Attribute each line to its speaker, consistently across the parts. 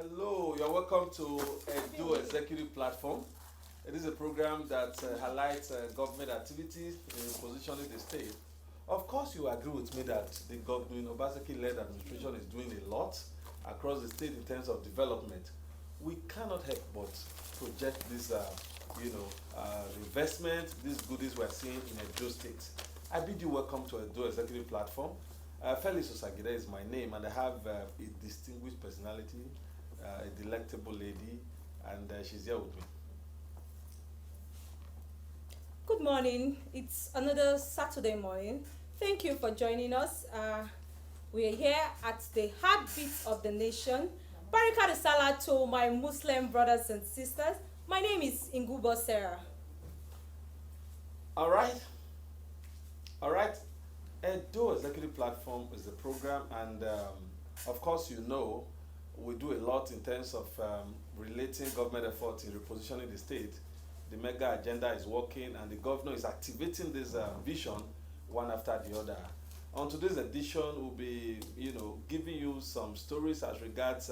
Speaker 1: Hello, you're welcome to Edo Executive Platform. It is a program that highlights government activities in positioning the state. Of course, you agree with me that the government, Obaseki-led administration is doing a lot across the state in terms of development. We cannot help but project this, investment, these goodies we're seeing in Edo State. I bid you welcome to Edo Executive Platform. Felix Osagide is my name, and I have a distinguished personality, a delectable lady, and she's here with me.
Speaker 2: Good morning. It's another Saturday morning. Thank you for joining us. We are here at the heartbeat of the nation. Barika de Salah to my Muslim brothers and sisters. My name is Ingubo Sarah.
Speaker 1: All right. Edo Executive Platform is the program, and of course, we do a lot in terms of relating government efforts in repositioning the state. The mega agenda is working, and the governor is activating this vision one after the other. On today's edition, we'll be, giving you some stories as regards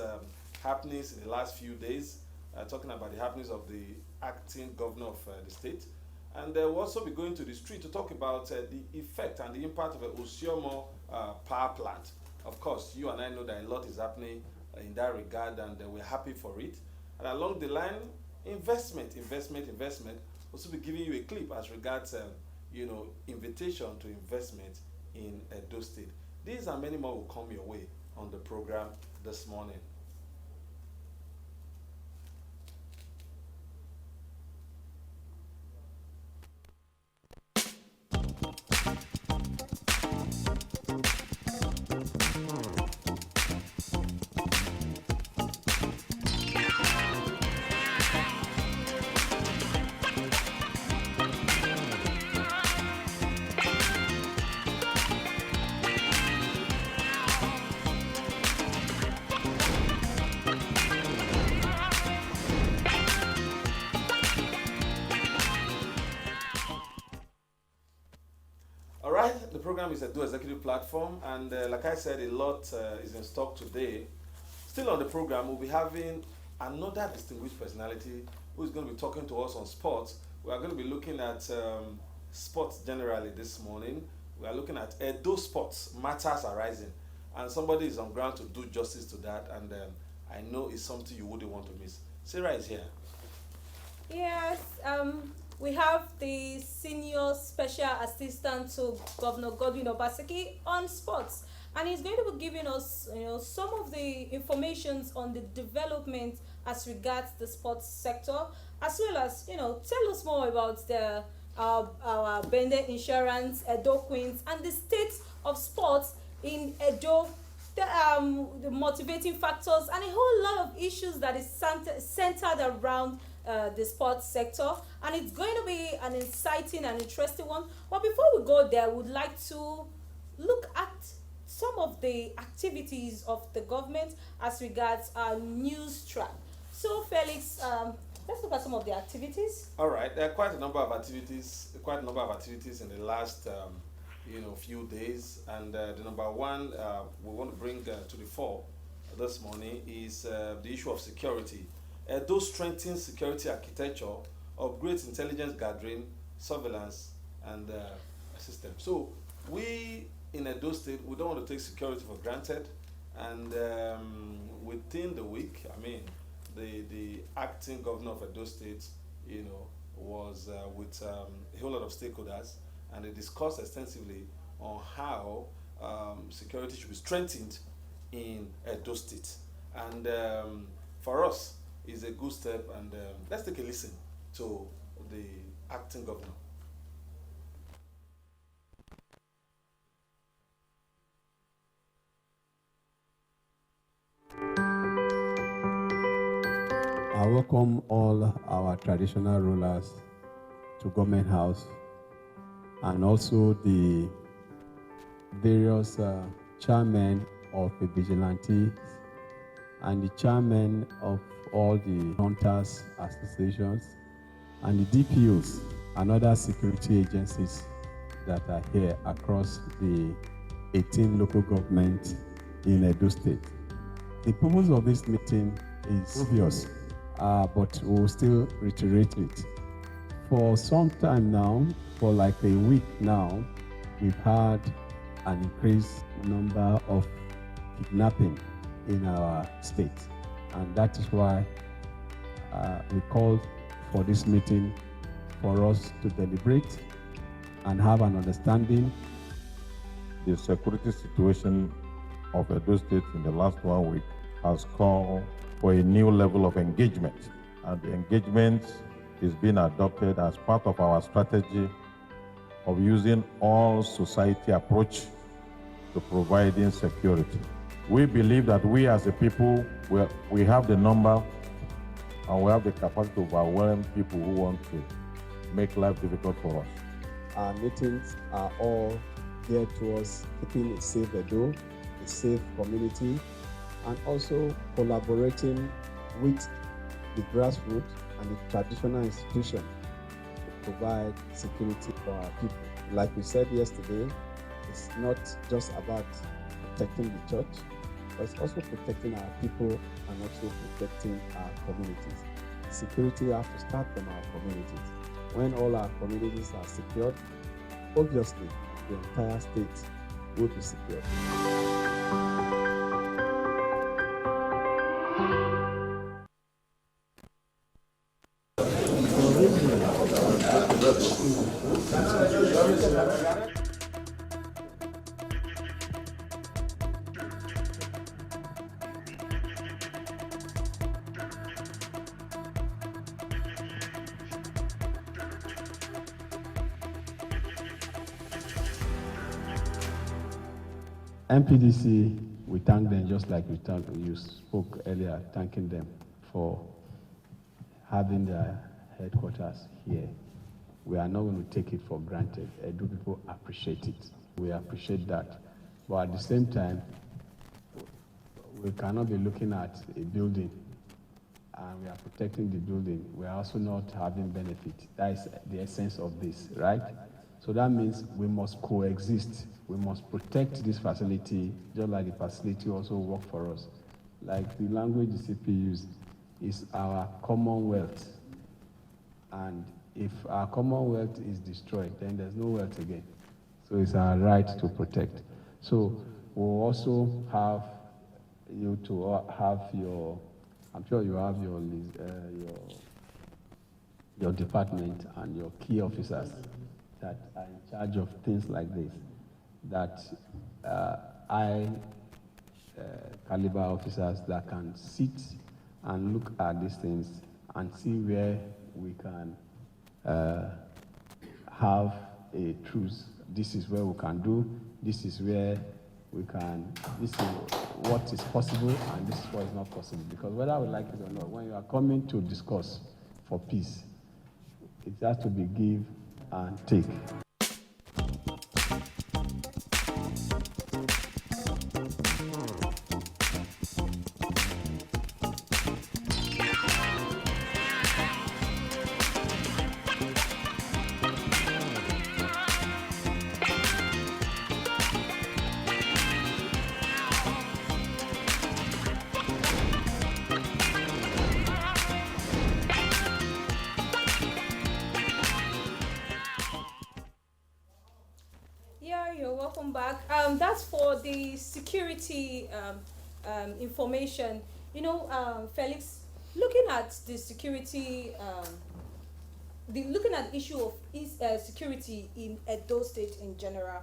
Speaker 1: happenings in the last few days, talking about the happenings of the acting governor of the state. And we'll also be going to the street to talk about the effect and the impact of the Osiomo power plant. Of course, you and I know that a lot is happening in that regard, and we're happy for it. And along the line, investment. Also be giving you a clip as regards, invitation to investment in Edo State. These and many more will come your way on the program this morning. The program is a Edo Executive Platform, and like I said, a lot is in stock today. Still on the program, we'll be having another distinguished personality who is going to be talking to us on sports. We are going to be looking at sports generally this morning. We are looking at Edo sports, matters arising, and somebody is on ground to do justice to that, and I know it's something you wouldn't want to miss. Sarah is here.
Speaker 2: Yes, we have the Senior Special Assistant to Governor Godwin Obaseki on sports, and he's going to be giving us, some of the informations on the development as regards the sports sector, as well as, tell us more about the our Bende Insurance, Edo Queens, and the state of sports in Edo, the motivating factors, and a whole lot of issues that is centered around the sports sector, and it's going to be an exciting and interesting one. But before we go there, we would like to look at some of the activities of the government as regards our news track. So Felix, let's look at some of the activities.
Speaker 1: All right, there are quite a number of activities in the last few days, and the number one we want to bring to the fore this morning is the issue of security. Edo strengthens security architecture, upgrades intelligence gathering, surveillance, and system. So we in Edo State, we don't want to take security for granted, and within the week, the acting governor of Edo State, was with a whole lot of stakeholders, and they discussed extensively on how security should be strengthened in Edo State. And for us, is a good step, and let's take a listen to the acting governor.
Speaker 3: I welcome all our traditional rulers to Government House, and also the various chairmen of the vigilantes and the chairmen of all the hunters associations and the DPOs and other security agencies that are here across the 18 local governments in Edo State. The purpose of this meeting is obvious, but we'll still reiterate it. For some time now, for like a week now, we've had an increased number of kidnapping in our state. And that is why we called for this meeting for us to deliberate and have an understanding.
Speaker 4: The security situation of Edo State in the last 1 week has called for a new level of engagement. And the engagement is being adopted as part of our strategy of using all society approach to providing security. We believe that we as a people, we have the number and we have the capacity to overwhelm people who want to make life difficult for us.
Speaker 3: Our meetings are all geared towards keeping a safe Edo, a safe community, and also collaborating with the grassroots and the traditional institutions to provide security for our people. Like we said yesterday, it's not just about protecting the church, but it's also protecting our people and also protecting our communities. Security has to start from our communities. When all our communities are secured, obviously the entire state will be secured. MPDC, we thank them just like you spoke earlier, thanking them for having their headquarters here. We are not going to take it for granted. Edo people appreciate it. We appreciate that. But at the same time, we cannot be looking at a building and we are protecting the building. We are also not having benefit. That is the essence of this, right? So that means we must coexist. We must protect this facility, just like the facility also work for us. Like the language the CP used is our commonwealth. And if our commonwealth is destroyed, then there's no wealth again. So it's our right to protect. So we'll also have you to have your, I'm sure you have your department and your key officers that are in charge of things like this, that caliber officers that can sit and look at these things and see where we can have a truce. This is where we can do, this is where we can, this is what is possible and this is what is not possible. Because whether we like it or not, when you are coming to discuss for peace, it has to be give and take.
Speaker 2: You're welcome back. That's for the security information. You know, Felix, looking at the security, looking at the issue of security in Edo State in general,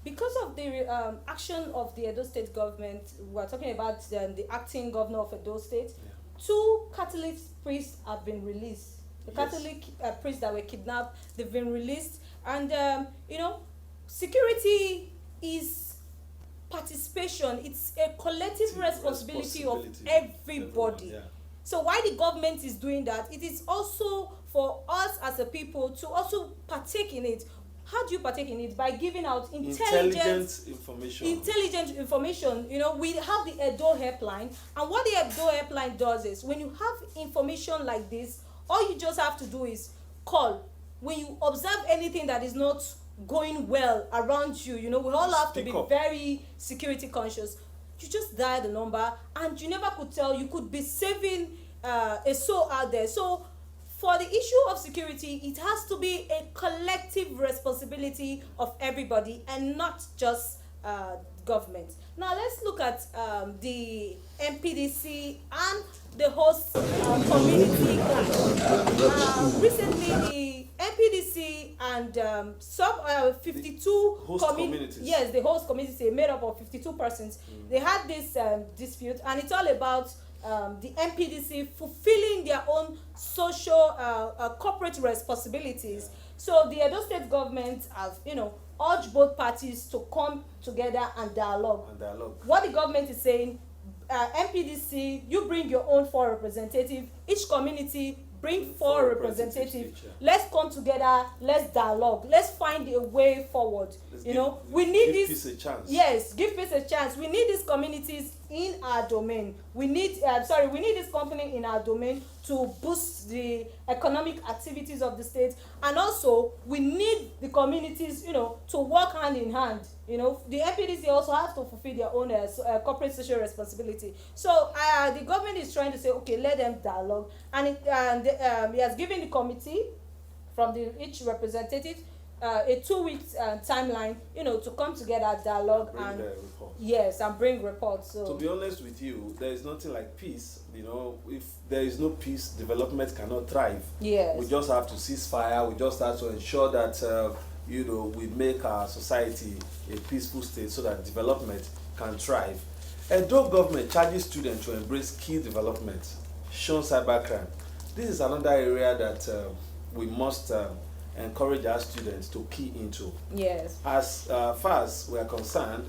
Speaker 2: because of the action of the Edo State government, we're talking about the acting governor of Edo State, 2 Catholic priests have been released. The Catholic priests that were kidnapped, they've been released. And, you know, security is participation. It's a collective responsibility of everybody. So while the government is doing that, it is also for us as a people to also partake in it. How do you partake in it? By giving out intelligent information. You know, we have the Edo helpline, and what the Edo helpline does is, when you have information like this, all you just have to do is call. When you observe anything that is not going well around you, you know, we all have to be very security conscious. you just dial the number and you never could tell, you could be saving a soul out there. So for the issue of security, it has to be a collective responsibility of everybody and not just government. Now let's look at the MPDC and the host community clash. Recently, the MPDC and 52
Speaker 1: communities.
Speaker 2: Yes, the host community made up of 52 persons. They had this dispute, and it's all about the MPDC fulfilling their own social corporate responsibilities. So the Edo State government has, urged both parties to come together and dialogue. What the government is saying, MPDC, you bring your own 4 representatives. Each community bring 4 representatives. Let's come together. Let's dialogue. Let's find a way forward. We need
Speaker 1: give
Speaker 2: this.
Speaker 1: Peace a chance.
Speaker 2: Yes, give peace a chance. We need these communities in our domain. We need this company in our domain to boost the economic activities of the state, and also we need the communities, to work hand in hand. The MPDC also has to fulfill their own corporate social responsibility. So the government is trying to say, okay, let them dialogue, and he has given the committee from each representative a 2 weeks timeline, to come together, dialogue, and bring reports. So
Speaker 1: to be honest with you, there is nothing like peace. If there is no peace, development cannot thrive.
Speaker 2: Yes.
Speaker 1: We just have to cease fire. We just have to ensure that we make our society a peaceful state so that development can thrive. Edo government charges students to embrace key development, shun cybercrime. This is another area that we must encourage our students to key into.
Speaker 2: Yes.
Speaker 1: As far as we are concerned,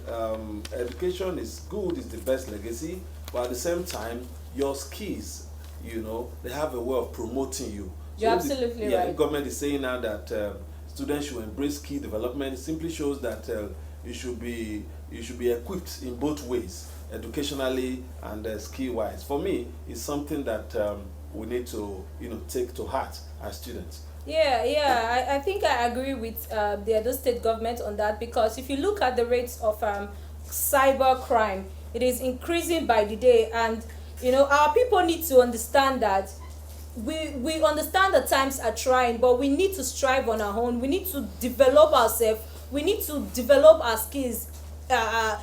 Speaker 1: education is good, is the best legacy, but at the same time, your skills, they have a way of promoting you.
Speaker 2: You're absolutely right.
Speaker 1: The government is saying now that students should embrace skill development. It simply shows that you should be equipped in both ways, educationally and skill-wise. For me, it's something that we need to take to heart as students.
Speaker 2: I think I agree with the Edo State government on that, because if you look at the rates of cyber crime, it is increasing by the day, and our people need to understand that we understand that times are trying, but we need to strive on our own. We need to develop ourselves. We need to develop our skills,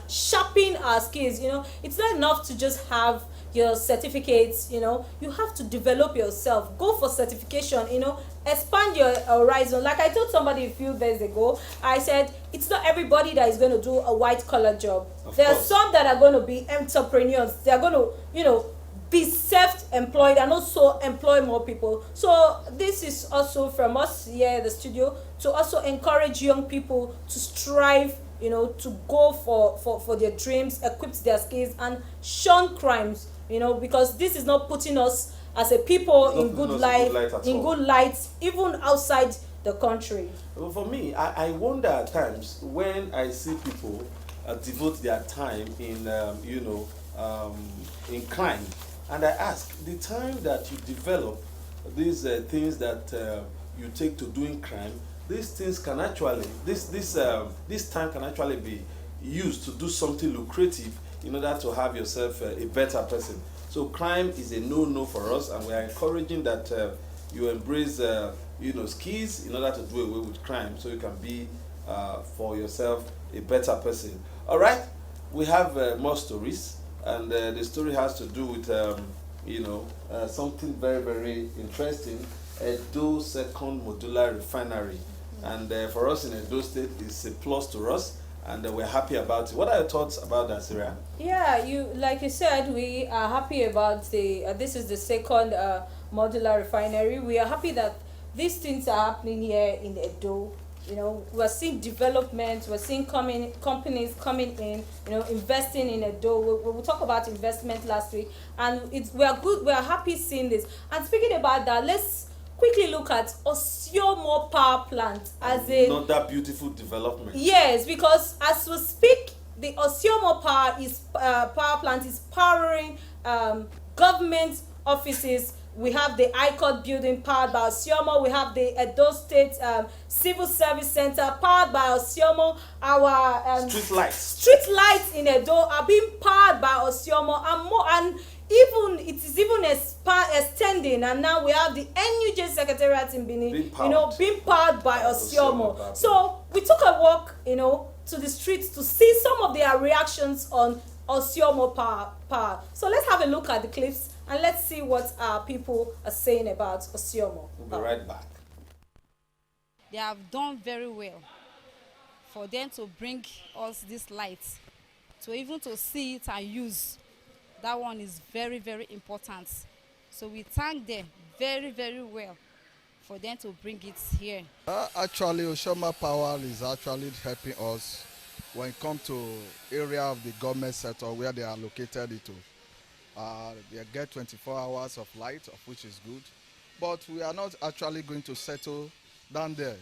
Speaker 2: sharpen our skills. It's not enough to just have your certificates. You have to develop yourself. Go for certification. Expand your horizon. Like I told somebody a few days ago, I said it's not everybody that is going to do a white collar job. There are some that are going to be entrepreneurs. They are going to be self-employed and also employ more people. So this is also from us here at the studio to also encourage young people to strive, to go for their dreams, equip their skills, and shun crimes, because this is not putting us as a people in good light, even outside the country.
Speaker 1: Well, for me, I wonder at times when I see people devote their time in crime, and I ask, the time that you develop these things that you take to doing crime, these things can actually, this time can actually be used to do something lucrative in order to have yourself a better person. So crime is a no-no for us, and we are encouraging that you embrace skills in order to do away with crime, so you can be for yourself a better person. All right, we have more stories, and the story has to do with something very, very interesting. Edo Second Modular Refinery, and for us in Edo State, it's a plus to us, and we're happy about it. What are your thoughts about that, Syria?
Speaker 2: Yeah, like you said, we are happy about this is the second modular refinery. We are happy that these things are happening here in Edo. We're seeing development, we're seeing companies coming in, investing in Edo. We talked about investment last week, and we are happy seeing this. And speaking about that, let's quickly look at Osiomo Power Plant as
Speaker 1: another beautiful development.
Speaker 2: Yes, because as we speak, the Osiomo Power Plant is powering government offices, we have the ICOT building powered by Osiomo. We have the Edo State Civil Service Center powered by Osiomo. Our street lights in Edo are being powered by Osiomo, and more, and even it is even extending, and now we have the NUJ Secretariat in Benin, being powered by Osiomo. So we took a walk, to the streets to see some of their reactions on Osiomo power. So let's have a look at the clips and let's see what our people are saying about Osiomo.
Speaker 1: We'll be right back.
Speaker 5: They have done very well for them to bring us this light, to even to see it and use. That one is very, very important. So we thank them very, very well for them to bring it here.
Speaker 6: Actually, Osiomo Power is actually helping us when it comes to area of the government sector where they are located into. They get 24 hours of light, of which is good. But we are not actually going to settle down there.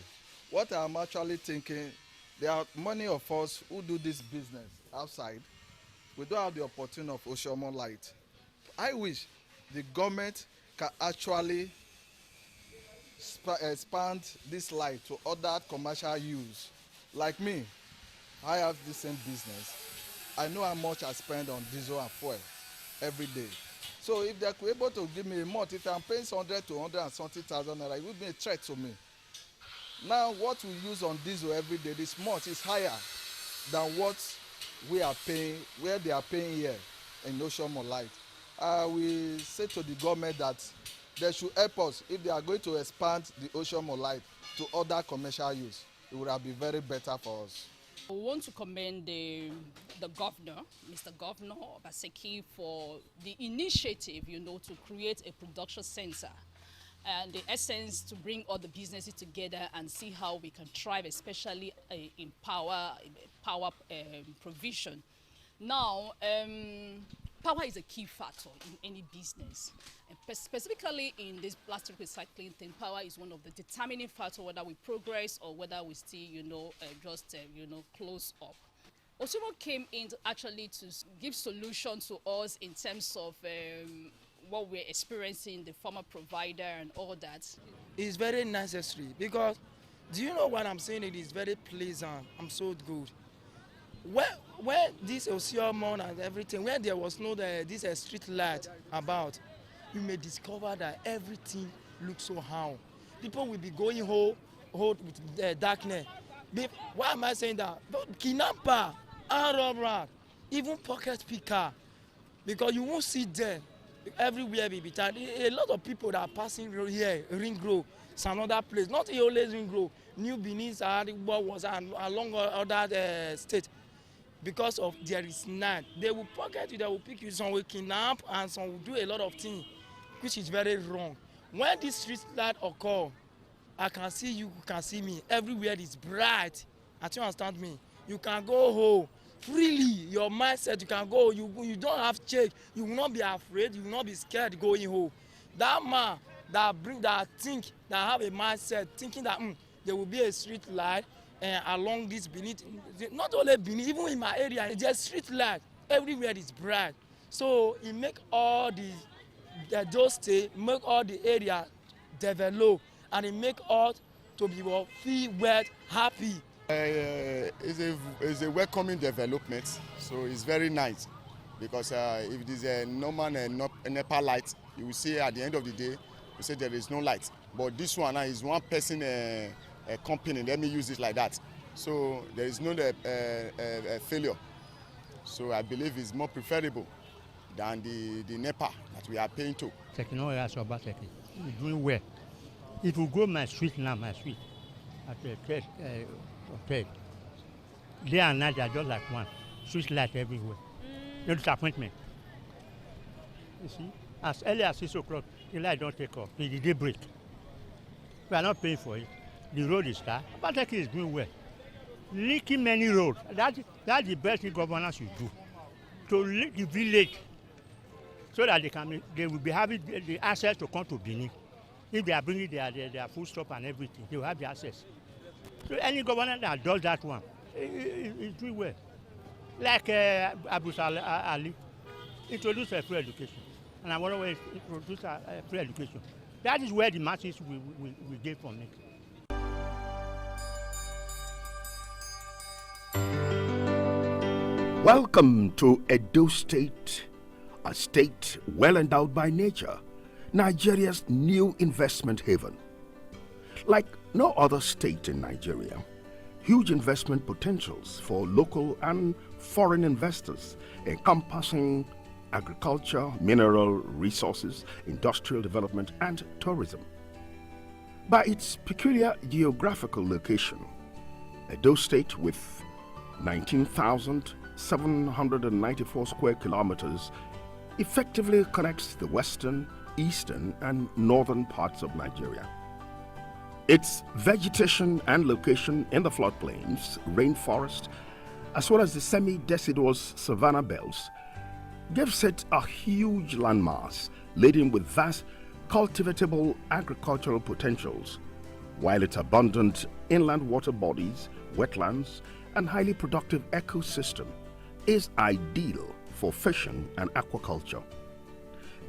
Speaker 6: What I'm actually thinking, there are many of us who do this business outside. We don't have the opportunity of Osiomo light. I wish the government can actually expand this light to other commercial use. Like me, I have the same business. I know how much I spend on diesel and fuel every day. So if they're able to give me a month, if I'm paying 100 to 100 and something thousand naira, it would be a threat to me. Now what we use on diesel every day this month is higher than what we are paying, where they are paying here in Osiomo light. We say to the government that they should help us if they are going to expand the Osiomo light to other commercial use. It would have been very better for us.
Speaker 7: I want to commend the governor, Mr. Governor Obaseki, for the initiative, to create a production center. And the essence to bring all the businesses together and see how we can thrive, especially in power provision. Now, power is a key factor in any business. And specifically in this plastic recycling thing, power is one of the determining factors whether we progress or whether we still, close up. Osiomo came in actually to give solutions to us in terms of what we're experiencing, the former provider and all that.
Speaker 8: It's very necessary because, do you know what I'm saying? It is very pleasant. I'm so good. Where this Osiomo and everything, where there was no this street light about, you may discover that everything looks so how. People will be going home with darkness. Why am I saying that? Kidnapper, armed robber, even pocket picker, because you won't see them everywhere. A lot of people that are passing here, Ring Road, some other place, not always Ring Road, New Benin, was along other states. Because of there is none, they will pocket you, they will pick you, some will kidnap, and some will do a lot of things, which is very wrong. When this street light occur, I can see you, you can see me. Everywhere is bright. Do you understand me? You can go home freely. Your mindset, you can go. You don't have check. You will not be afraid. You will not be scared going home. That man that have a mindset, thinking that there will be a street light along this Benin, not only Benin, even in my area, there's street light. Everywhere is bright. So it make all those states, make all the area develop, and it make us to be feel well, happy.
Speaker 6: It's a welcoming development, so it's very nice because if it is a normal NEPA light, you will see at the end of the day, you say there is no light. But this one is one person company, let me use it like that. So there is no failure. So I believe it's more preferable than the NEPA that we are paying to.
Speaker 9: Technology is doing well. It will go my street now, at the hotel. Day and night, they are just like one. Street light everywhere. No disappointment. You see, as early as 6 o'clock, the light don't take off. The day break. We are not paying for it. The road is there. Obaseki is doing well. Linking many roads. That's the best thing governors should do. To link the village so that they will be having the access to come to Benin. If they are bringing their food stuff and everything, they will have the access. So any governor that does that one, is doing well. Like Abu Ali introduced free education. and I want to introduce free education. That is where the masses will get from it.
Speaker 10: Welcome to Edo State, a state well endowed by nature, Nigeria's new investment haven. Like no other state in Nigeria, huge investment potentials for local and foreign investors encompassing agriculture, mineral resources, industrial development, and tourism. By its peculiar geographical location, Edo State, with 19,794 square kilometers, effectively connects the western, eastern, and northern parts of Nigeria. Its vegetation and location in the floodplains, rainforest, as well as the semi-deciduous savanna belts, gives it a huge landmass laden with vast cultivatable agricultural potentials, while its abundant inland water bodies, wetlands, and highly productive ecosystem is ideal for fishing and aquaculture.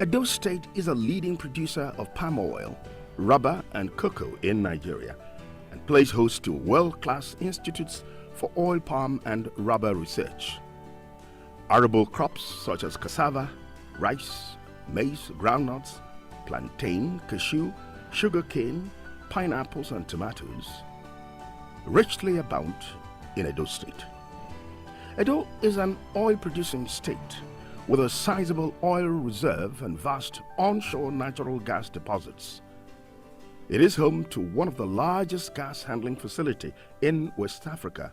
Speaker 10: Edo State is a leading producer of palm oil, rubber, and cocoa in Nigeria, and plays host to world-class institutes for oil palm and rubber research. Arable crops such as cassava, rice, maize, groundnuts, plantain, cashew, sugarcane, pineapples, and tomatoes richly abound in Edo State. Edo is an oil-producing state with a sizable oil reserve and vast onshore natural gas deposits. It is home to one of the largest gas handling facilities in West Africa,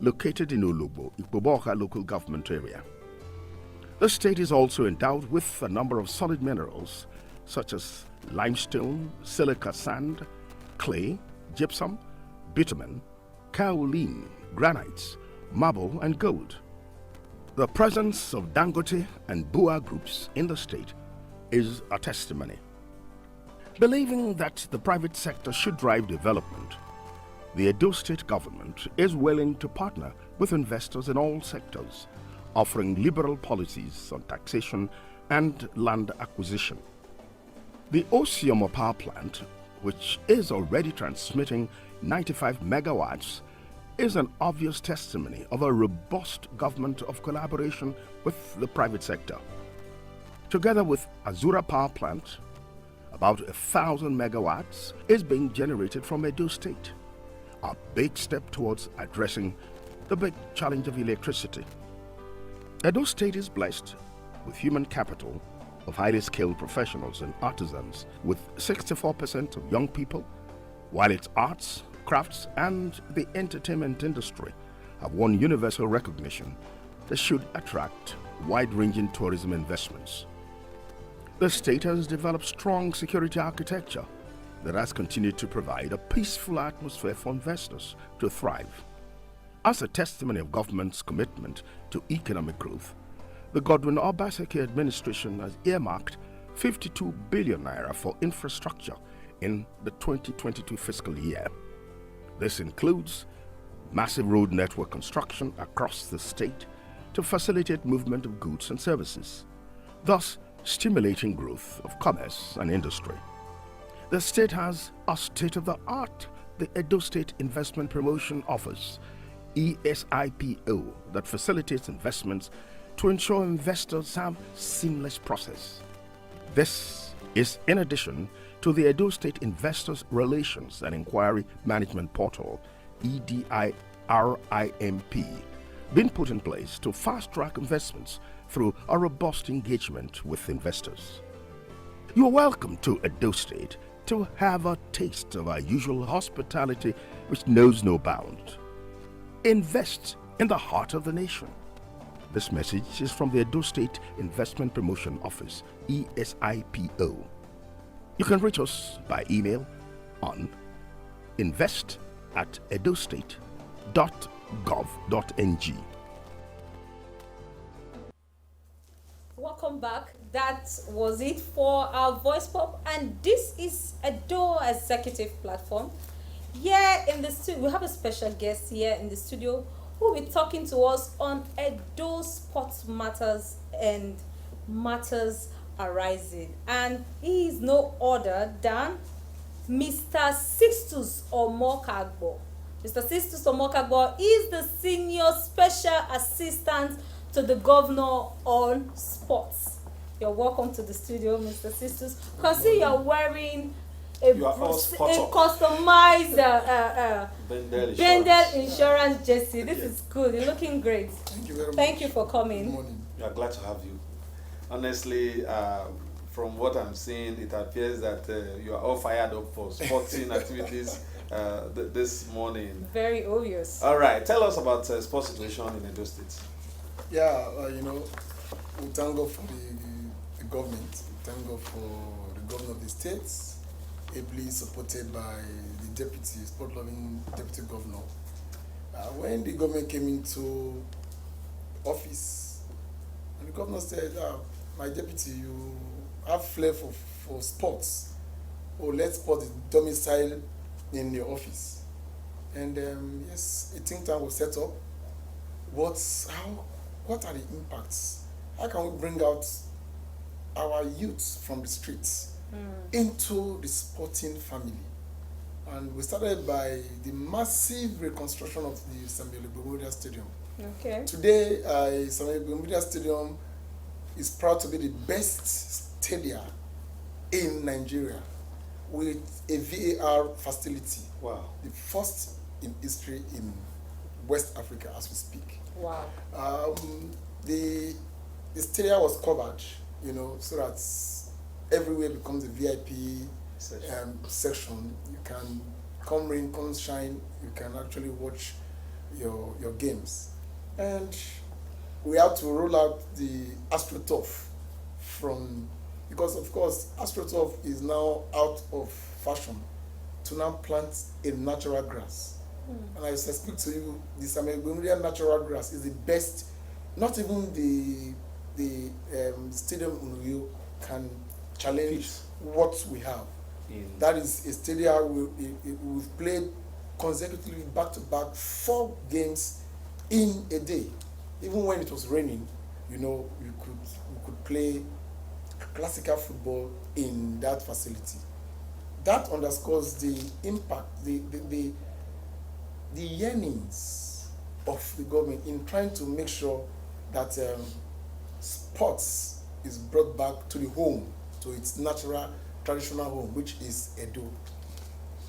Speaker 10: located in Olugbo, Ikpoboka local government area. The state is also endowed with a number of solid minerals such as limestone, silica sand, clay, gypsum, bitumen, kaolin, granites, marble, and gold. The presence of Dangote and Bua groups in the state is a testimony. Believing that the private sector should drive development, the Edo State government is willing to partner with investors in all sectors, offering liberal policies on taxation and land acquisition. The Osiomo power plant, which is already transmitting 95 megawatts, is an obvious testimony of a robust government of collaboration with the private sector. Together with Azura power plant, about 1,000 megawatts is being generated from Edo State, a big step towards addressing the big challenge of electricity. Edo State is blessed with human capital of highly skilled professionals and artisans, with 64% of young people, while its arts, crafts, and the entertainment industry have won universal recognition that should attract wide-ranging tourism investments. The state has developed strong security architecture that has continued to provide a peaceful atmosphere for investors to thrive. As a testimony of government's commitment to economic growth, the Godwin Obaseki administration has earmarked 52 billion naira for infrastructure in the 2022 fiscal year. This includes massive road network construction across the state to facilitate movement of goods and services, thus stimulating growth of commerce and industry. The state has a state-of-the-art, the Edo State Investment Promotion Office, ESIPO, that facilitates investments to ensure investors have seamless process. This is in addition to the Edo State Investors Relations and Inquiry Management Portal, EDIRIMP, being put in place to fast-track investments through a robust engagement with investors. You are welcome to Edo State to have a taste of our usual hospitality which knows no bound. Invest in the heart of the nation. This message is from the Edo State Investment Promotion Office, ESIPO. You can reach us by email on invest@edostate.gov.ng.
Speaker 2: Welcome back. That was it for our voice pop, and this is Edo Executive Platform. Here in the studio, we have a special guest here in the studio who will be talking to us on Edo sports matters and matters arising, and he is no other than Mr. Sixtus Omokagbo. Mr. Sixtus Omokagbo is the Senior Special Assistant to the Governor on Sports. You're welcome to the studio, Mr. Sixtus. Can see you're wearing a customized Bendel Insurance jersey. This is good. You're looking great.
Speaker 11: Thank you very much.
Speaker 2: Thank you for coming.
Speaker 11: Good morning.
Speaker 1: We are glad to have you. Honestly, from what I'm seeing, it appears that you are all fired up for sporting activities this morning.
Speaker 2: Very obvious.
Speaker 1: All right, tell us about sports situation in Edo State.
Speaker 11: Yeah, we thank God for the government. We thank God for the governor of the state, ably supported by the deputy, sport-loving deputy governor. When the government came into office, and the governor said, my deputy, you have flair for sports. Oh, let sport domicile in your office. And yes, a think tank was set up. What are the impacts? How can we bring out our youth from the streets into the sporting family? And we started by the massive reconstruction of the Samuel Egbo Stadium.
Speaker 2: Okay.
Speaker 11: Today, Samuel Egbo Stadium is proud to be the best stadium in Nigeria with a VAR facility.
Speaker 1: Wow.
Speaker 11: The first in history in West Africa as we speak.
Speaker 2: Wow.
Speaker 11: The stadium was covered, so that everywhere becomes a VIP section. You can come rain, come shine, you can actually watch your games. And we have to roll out the AstroTurf because of course AstroTurf is now out of fashion, to now plant a natural grass. And as I speak to you, the Samuel Egbo natural grass is the best. Not even the stadium in Rio can challenge what we have. That is a stadium we've played consecutively back-to-back 4 games in a day. Even when it was raining, we could play classical football in that facility. That underscores the impact, the yearnings of the government in trying to make sure that sports is brought back to the home, to its natural, traditional home, which is Edo.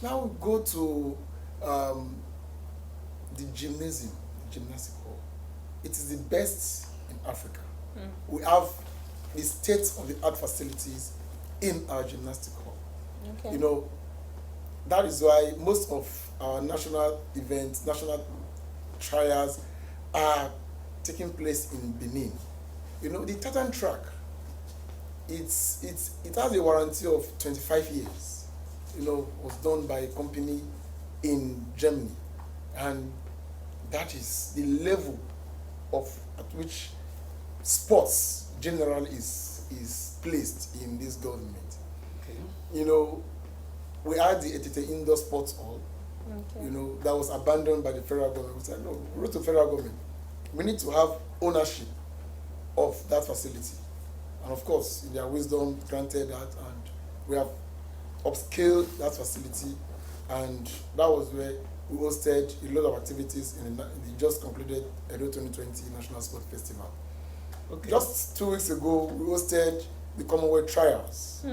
Speaker 11: Now we go to the gymnasium, the gymnastic hall. It is the best in Africa. We have the state-of-the-art facilities in our gymnastic hall.
Speaker 2: Okay.
Speaker 11: That is why most of our national events, national trials are taking place in Benin. The tartan track, it has a warranty of 25 years. Was done by a company in Germany, and that is the level at which sports generally is placed in this government. Okay. We had the Etete Indoor Sports Hall. Okay. That was abandoned by the federal government. We said, no, we wrote to federal government. We need to have ownership of that facility. And of course, in their wisdom, granted that, and we have upscaled that facility, and that was where we hosted a lot of activities in the just concluded Edo 2020 National Sport Festival. Okay. Just 2 weeks ago, we hosted the Commonwealth Trials.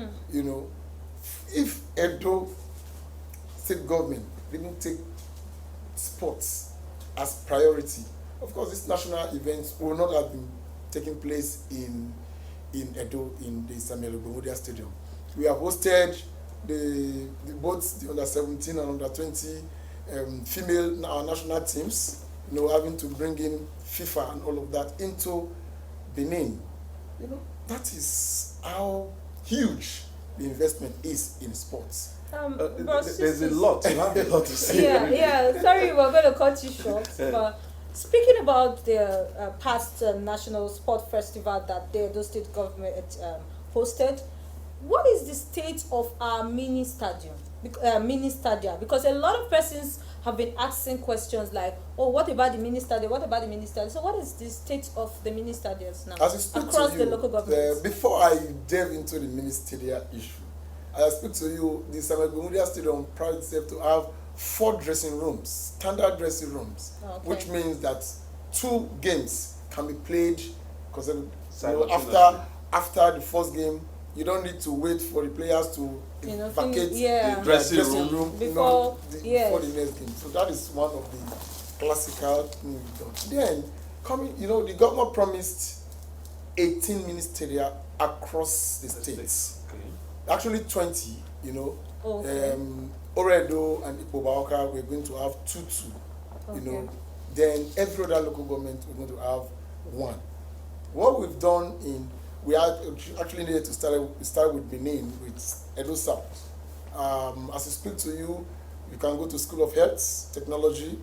Speaker 11: If Edo state government didn't take sports as priority, of course, these national events will not have been taking place in Edo, in the Samuel Egbo Stadium. We have hosted both the under-17 and under-20 female our national teams, having to bring in FIFA and all of that into Benin. That is how huge the investment is in sports.
Speaker 1: There's a lot. You have a lot to say.
Speaker 2: Yeah. Sorry, we're going to cut you short. But speaking about the past national sport festival that the Edo State government hosted, what is the state of our mini stadium? Because a lot of persons have been asking questions like, oh, what about the mini stadium? What about the mini stadium? So what is the state of the mini stadiums now
Speaker 11: As I speak
Speaker 2: across
Speaker 11: to
Speaker 2: the
Speaker 11: you,
Speaker 2: local governments?
Speaker 11: before I delve into the mini stadium issue, I speak to you, the Samuel Gumudia Stadium proud itself to have 4 dressing rooms, standard dressing rooms,
Speaker 2: Okay.
Speaker 11: which means that 2 games can be played because
Speaker 1: Simultaneously.
Speaker 11: after the first game, you don't need to wait for the players to vacate
Speaker 2: yeah.
Speaker 11: the
Speaker 1: Dressing
Speaker 11: room
Speaker 2: Before-
Speaker 11: before the next game. So that is one of the classical things we've done. Then the government promised 18 mini stadia across the states.
Speaker 1: Okay.
Speaker 11: Actually 20,
Speaker 2: Okay.
Speaker 11: Oredo and Ipobaoka, we're going to have 2,
Speaker 2: Okay.
Speaker 11: Then every other local government, we're going to have 1. What we've done we actually needed to start with Benin, with Edo South. As I speak to you, you can go to School of Health Technology.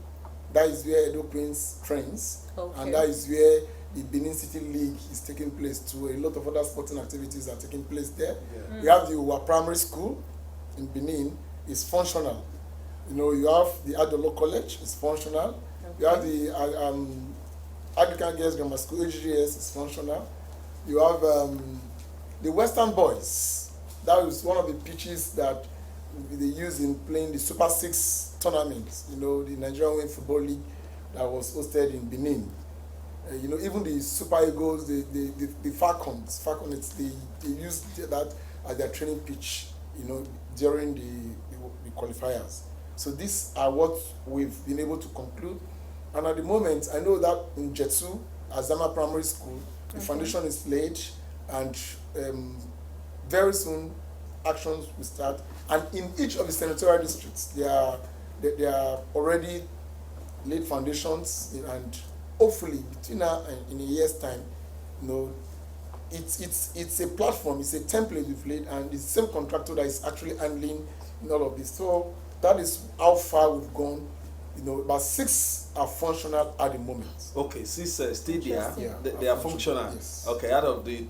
Speaker 11: That is where Edo Prince trains.
Speaker 2: Okay.
Speaker 11: And that is where the Benin City League is taking place too. A lot of other sporting activities are taking place there.
Speaker 1: Yeah.
Speaker 11: We have the Uwa Primary School in Benin, is functional. You have the Adolo College, is functional. You have the Anglican Girls Grammar School, AGGS, is functional. You have the Western Boys. That is one of the pitches that they use in playing the Super 6 tournament, the Nigerian Women Football League that was hosted in Benin. Even the Super Eagles, the Falcons, they use that as their training pitch, during the qualifiers. So these are what we've been able to conclude. And at the moment, I know that in Jetsu, Azama Primary School, the foundation is laid, and very soon actions will start. And in each of the senatorial districts, there are already laid foundations, and hopefully between now and in a year's time, it's a platform, it's a template we've laid, and it's the same contractor that is actually handling in all of this. So that is how far we've gone. About 6 are functional at the moment.
Speaker 1: Okay, 6 stadia,
Speaker 11: Yeah,
Speaker 1: they are functional.
Speaker 11: Yes.
Speaker 1: Okay, out of the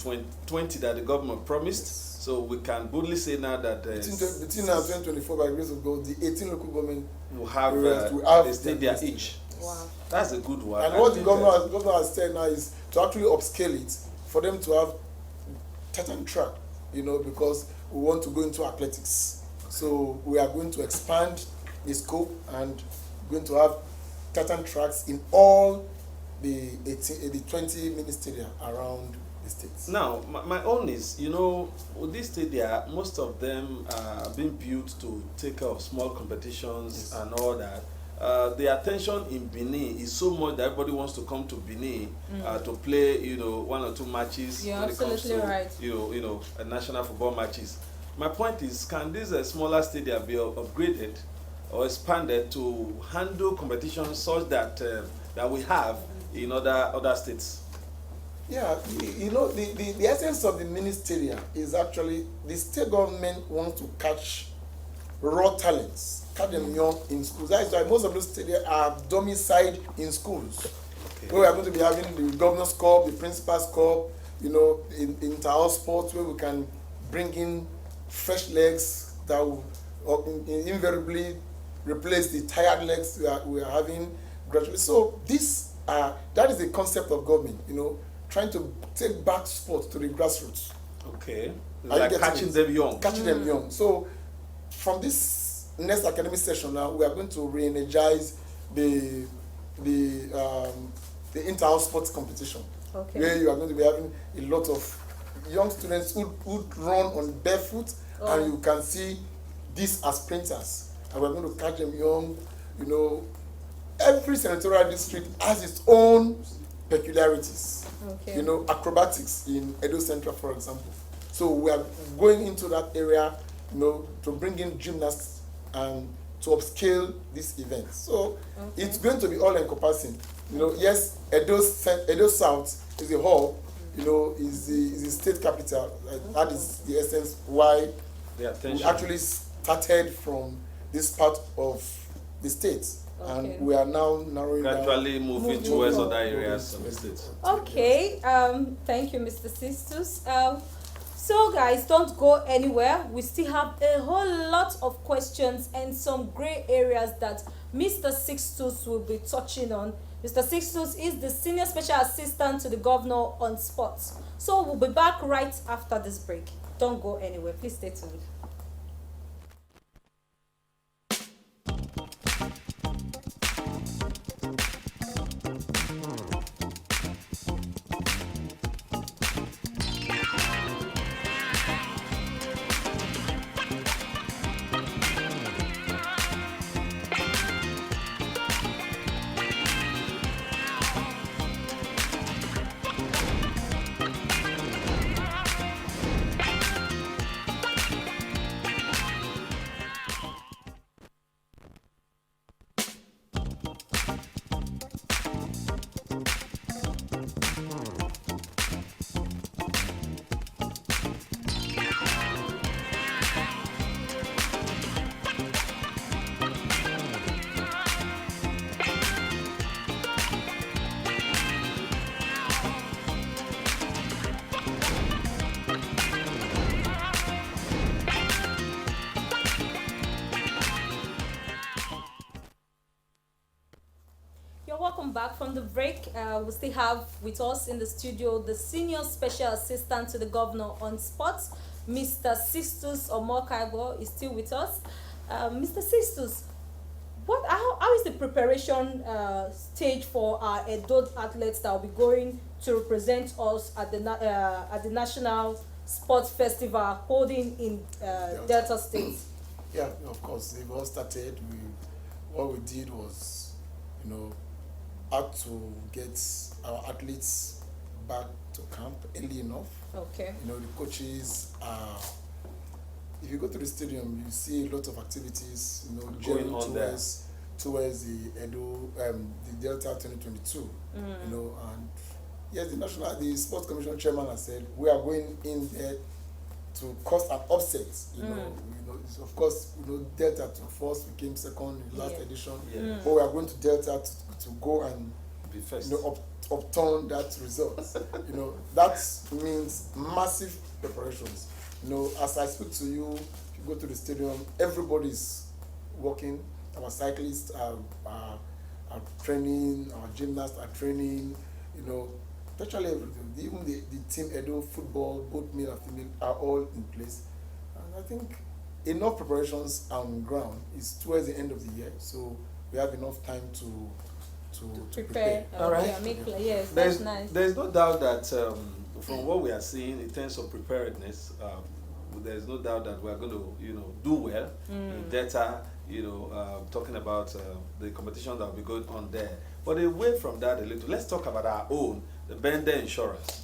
Speaker 1: 20 that the government promised,
Speaker 11: Yes.
Speaker 1: so we can boldly say now that
Speaker 11: Between now and 2024, by the grace of God, the 18 local government
Speaker 1: we'll have
Speaker 11: areas will have
Speaker 1: a stadia
Speaker 11: their
Speaker 1: each.
Speaker 2: Wow.
Speaker 1: That's a good one.
Speaker 11: And
Speaker 1: I
Speaker 11: what the
Speaker 1: think,
Speaker 11: governor has said now is to actually upscale it, for them to have Titan track, because we want to go into athletics. So we are going to expand the scope and going to have Titan tracks in all the 20 mini stadia around the states.
Speaker 1: Now, my own is, with this stadia, most of them are being built to take care of small competitions and all that. The attention in Benin is so much that everybody wants to come to Benin to play, 1 or 2 matches.
Speaker 2: You're
Speaker 1: when it comes
Speaker 2: absolutely
Speaker 1: to,
Speaker 2: right.
Speaker 1: National football matches. My point is, can these smaller stadia be upgraded or expanded to handle competitions such that that we have in other states?
Speaker 11: Yeah, the essence of the mini stadia is actually the state government wants to catch raw talents, catch them young in schools. That is why most of those stadia are domiciled in schools.
Speaker 1: Okay.
Speaker 11: Where we are going to be having the governor's cup, the principal's cup, in inter-house sports, where we can bring in fresh legs that will invariably replace the tired legs we are having gradually. So that is the concept of government, trying to take back sports to the grassroots.
Speaker 1: Okay.
Speaker 11: Are you
Speaker 1: Like
Speaker 11: getting
Speaker 1: catching
Speaker 11: it?
Speaker 1: them young.
Speaker 11: Catching them young. So from this next academic session now, we are going to re-energize the inter-house sports competition.
Speaker 2: Okay.
Speaker 11: Where you are going to be having a lot of young students who run on barefoot, and you can see these as sprinters. And we're going to catch them young. Every senatorial district has its own peculiarities.
Speaker 2: Okay.
Speaker 11: Acrobatics in Edo Central, for example. So we are going into that area, to bring in gymnasts and to upscale this event. So it's going to be all encompassing. Yes, Edo South is a hub, is the state capital. That is the essence why we actually started from this part of the state. And we are now narrowing
Speaker 1: Gradually
Speaker 11: down.
Speaker 1: moving towards other areas of the state.
Speaker 2: Okay, thank you, Mr. Sistus. So guys, don't go anywhere. We still have a whole lot of questions and some gray areas that Mr. Sixtus will be touching on. Mr. Sixtus is the Senior Special Assistant to the Governor on Sports. So we'll be back right after this break. Don't go anywhere. Please stay tuned. Welcome back from the break. We still have with us in the studio the Senior Special Assistant to the Governor on Sports, Mr. Sixtus Omokaibo is still with us. Mr. Sixtus, how is the preparation stage for our adult athletes that will be going to represent us at the National Sports Festival holding in Delta State?
Speaker 11: Yeah, of course, they've all started. What we did was, had to get our athletes back to camp early enough.
Speaker 2: Okay.
Speaker 11: The coaches are. If you go to the stadium, you see a lot of activities.
Speaker 1: Going on
Speaker 11: towards the Edo, the Delta 2022. And yes, the Sports Commission chairman has said we are going in there to cause an upset. Of course, Delta took first, we came second in the last edition. Yeah. But we are going to Delta to go and
Speaker 1: be first.
Speaker 11: Upturn that result. That means massive preparations. As I speak to you, if you go to the stadium, everybody's working. Our cyclists are training, our gymnasts are training, virtually everything. Even the team Edo football, both male and female, are all in place. And I think enough preparations on ground is towards the end of the year, so we have enough time to prepare.
Speaker 1: All right.
Speaker 2: Yes, that's nice.
Speaker 1: There's no doubt that from what we are seeing in terms of preparedness, there's no doubt that we are going to, do well in data. Talking about the competition that will be going on there. But away from that a little, let's talk about our own, the Bender Insurance.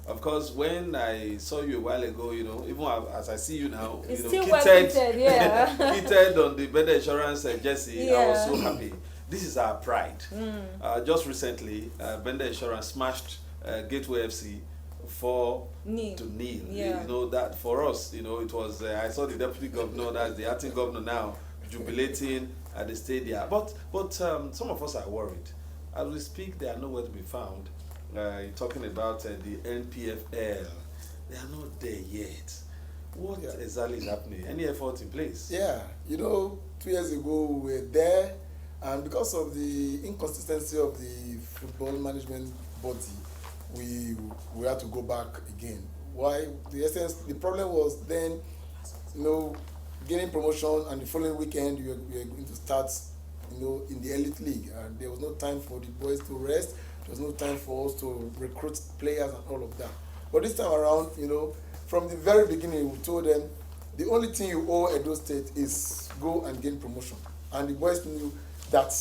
Speaker 1: Of course, when I saw you a while ago, even as I see you now,
Speaker 2: it's still kitted, yeah.
Speaker 1: kitted on the Bender Insurance jersey, yeah. I was so happy. This is our pride. Just recently, Bender Insurance smashed Gateway FC 4-0.
Speaker 2: Yeah.
Speaker 1: That for us, it was, I saw the deputy governor, that's the acting governor now, jubilating at the stadium. But some of us are worried. As we speak, they are nowhere to be found. Talking about the NPFL, they are not there yet. What exactly is happening? Any effort in place?
Speaker 11: Yeah, 2 years ago we were there, and because of the inconsistency of the football management body, we had to go back again. Why? The problem was then, getting promotion, and the following weekend we were going to start, in the elite league, and there was no time for the boys to rest. There was no time for us to recruit players and all of that. But this time around, from the very beginning, we told them the only thing you owe Edo State is go and gain promotion. And the boys knew that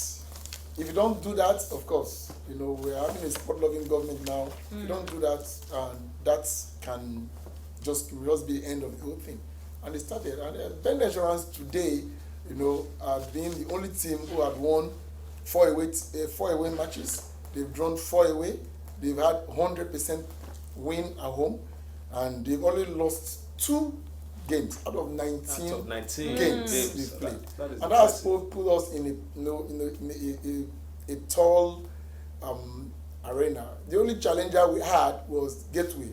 Speaker 11: if you don't do that, of course, we're having a sport-loving government now. If you don't do that, that can just be the end of the whole thing. And they started. And Bender Insurance today, have been the only team who had won 4 away matches. They've drawn 4 away. They've had 100% win at home, and they've only lost 2 games out of 19 games they've played. And that has put us in a tall arena. The only challenger we had was Gateway,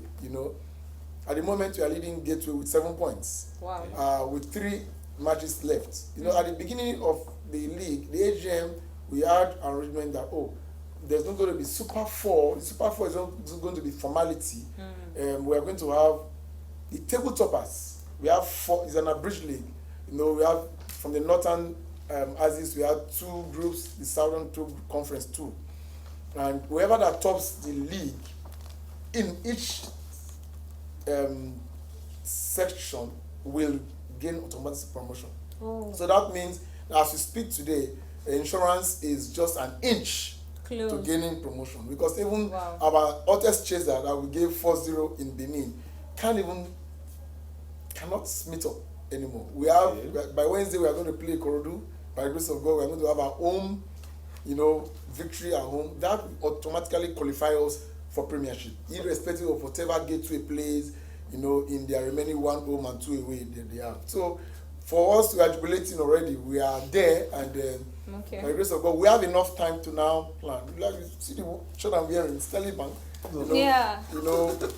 Speaker 11: At the moment, we are leading Gateway with 7 points.
Speaker 2: Wow.
Speaker 11: With 3 matches left. You know, at the beginning of the league, the AGM, we had an arrangement that, there's not going to be Super 4. The Super 4 is not going to be formality. We are going to have the table toppers. We have 4. It's an abridged league. You know, we have from the northern Axis, we have 2 groups, the southern 2 conference 2. And whoever that tops the league in each section will gain automatic promotion. So that means as we speak today, insurance is just an inch to gaining promotion, because even our hottest chaser that we gave 4-0 in Benin cannot meet up anymore. We have by Wednesday we are going to play Korodu. By the grace of God, we are going to have our home, victory at home. That will automatically qualify us for premiership, irrespective of whatever Gateway plays, in their remaining 1 home and 2 away that they have. So for us, we are jubilating already. We are there, and by the grace of God, we have enough time to now plan. Like you see the shirt I'm wearing, Stanley Bank.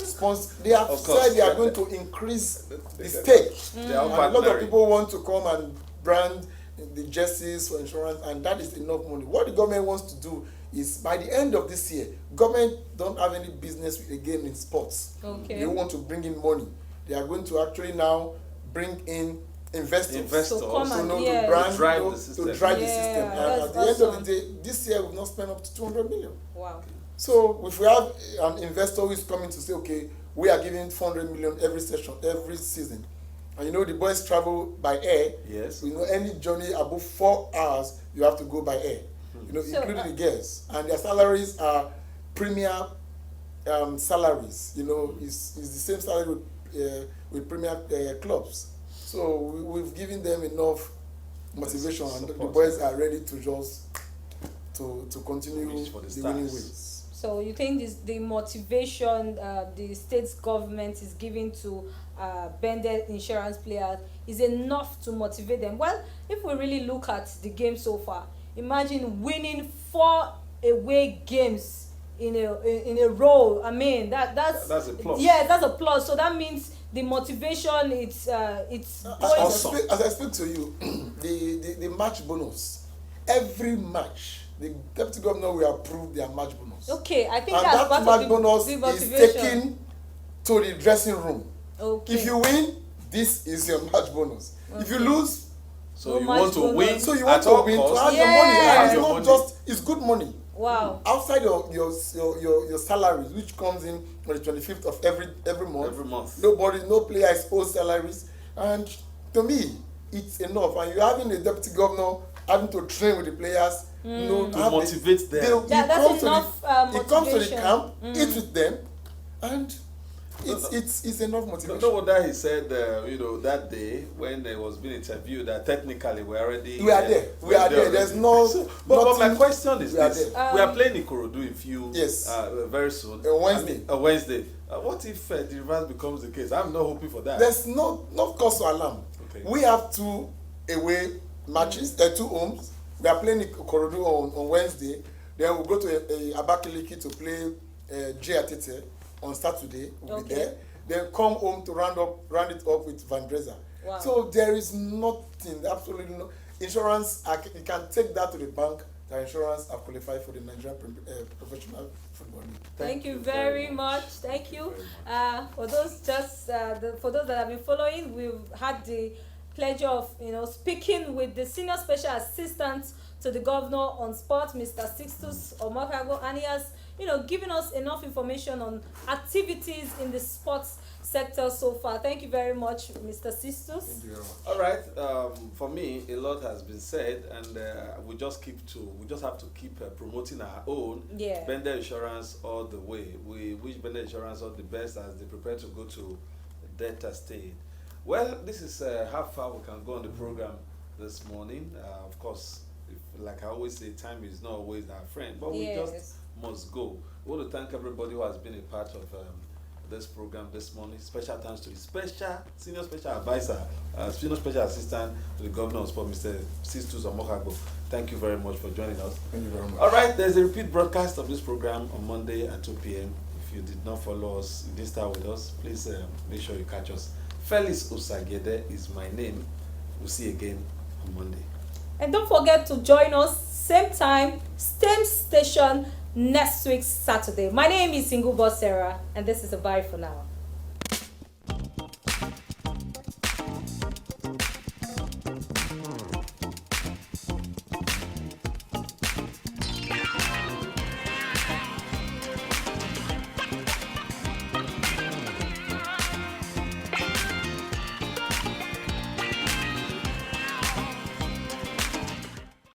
Speaker 11: Sponsor. They have said they are going to increase the stake. And a lot of people want to come and brand the jerseys for insurance, and that is enough money. What the government wants to do is, by the end of this year, government don't have any business again in sports. They want to bring in money. They are going to actually now bring in investors to drive the system. And at the end of the day, this year we've not spent up to 200 million.
Speaker 2: Wow.
Speaker 11: So if we have an investor who is coming to say, okay, we are giving 400 million every season, and the boys travel by air.
Speaker 1: Yes.
Speaker 11: Any journey above 4 hours, you have to go by air. Including the girls, and their salaries are premier salaries. It's the same salary with premier clubs. So we've given them enough motivation, and the boys are ready to just to continue the winning ways.
Speaker 2: So you think the motivation the state government is giving to banded insurance players is enough to motivate them? Well, if we really look at the game so far, imagine winning 4 away games in a row. I mean, that's
Speaker 1: a plus.
Speaker 2: Yeah, that's a plus. So that means the motivation it's
Speaker 11: awesome. As I speak to you, the match bonus, every match, the deputy governor will approve their match bonus.
Speaker 2: Okay, I think
Speaker 11: and
Speaker 2: that's
Speaker 11: that
Speaker 2: part
Speaker 11: match
Speaker 2: of
Speaker 11: bonus
Speaker 2: the
Speaker 11: is
Speaker 2: motivation.
Speaker 11: taken to the dressing room.
Speaker 2: Okay.
Speaker 11: If you win, this is your match bonus.
Speaker 2: Okay.
Speaker 11: If you lose,
Speaker 1: so you want to win.
Speaker 11: So you want to win to have your money, and it's not just good money.
Speaker 2: Wow.
Speaker 11: Outside your salaries, which comes in on the 25th of every month.
Speaker 1: Every month.
Speaker 11: No player is owed salaries, and to me, it's enough. And you're having a deputy governor having to train with the players,
Speaker 1: to motivate them.
Speaker 2: That's enough motivation.
Speaker 11: He comes to the camp, eats with them, and it's enough motivation.
Speaker 1: No wonder he said, that day when there was being interviewed, that technically we are
Speaker 11: there. We are there. There's no.
Speaker 1: But my question is this: we are playing Ikorodu in few very soon.
Speaker 11: Wednesday.
Speaker 1: Wednesday. What if the reverse becomes the case? I'm not hoping for that.
Speaker 11: There's no cause for alarm.
Speaker 1: Okay.
Speaker 11: We have 2 away matches, 2 homes. We are playing Ikorodu on Wednesday. Then we'll go to Abakaliki to play J Atete on Saturday. We'll be there. Then come home to round it up with Van Breza.
Speaker 2: Wow.
Speaker 11: So there is nothing, absolutely no insurance. You can take that to the bank. The insurance are qualified for the Nigerian professional football league.
Speaker 2: Thank you very much. Thank you. For those for those that have been following, we've had the pleasure of speaking with the senior special assistant to the governor on sport, Mr. Sixtus Omokago, and he has given us enough information on activities in the sports sector so far. Thank you very much, Mr. Sixtus.
Speaker 11: Thank you very much.
Speaker 1: All right. For me, a lot has been said, and we just have to keep promoting our own Bender Insurance all the way. We wish Bender Insurance all the best as they prepare to go to Delta State. Well, this is how far we can go on the program this morning. Of course, like I always say, time is not always our friend, but we just must go. We want to thank everybody who has been a part of this program this morning. Special thanks to the senior special advisor, senior special assistant to the governor of sport, Mr. Sistus Omokago. Thank you very much for joining us.
Speaker 11: Thank you very much.
Speaker 1: All right, there's a repeat broadcast of this program on Monday at 2 p.m. If you did not follow us, you didn't start with us, please make sure you catch us. Felix Usagede is my name. We'll see you again on Monday.
Speaker 2: And don't forget to join us same time, same station next week Saturday. My name is Single Boss Sarah, and this is a bye for now.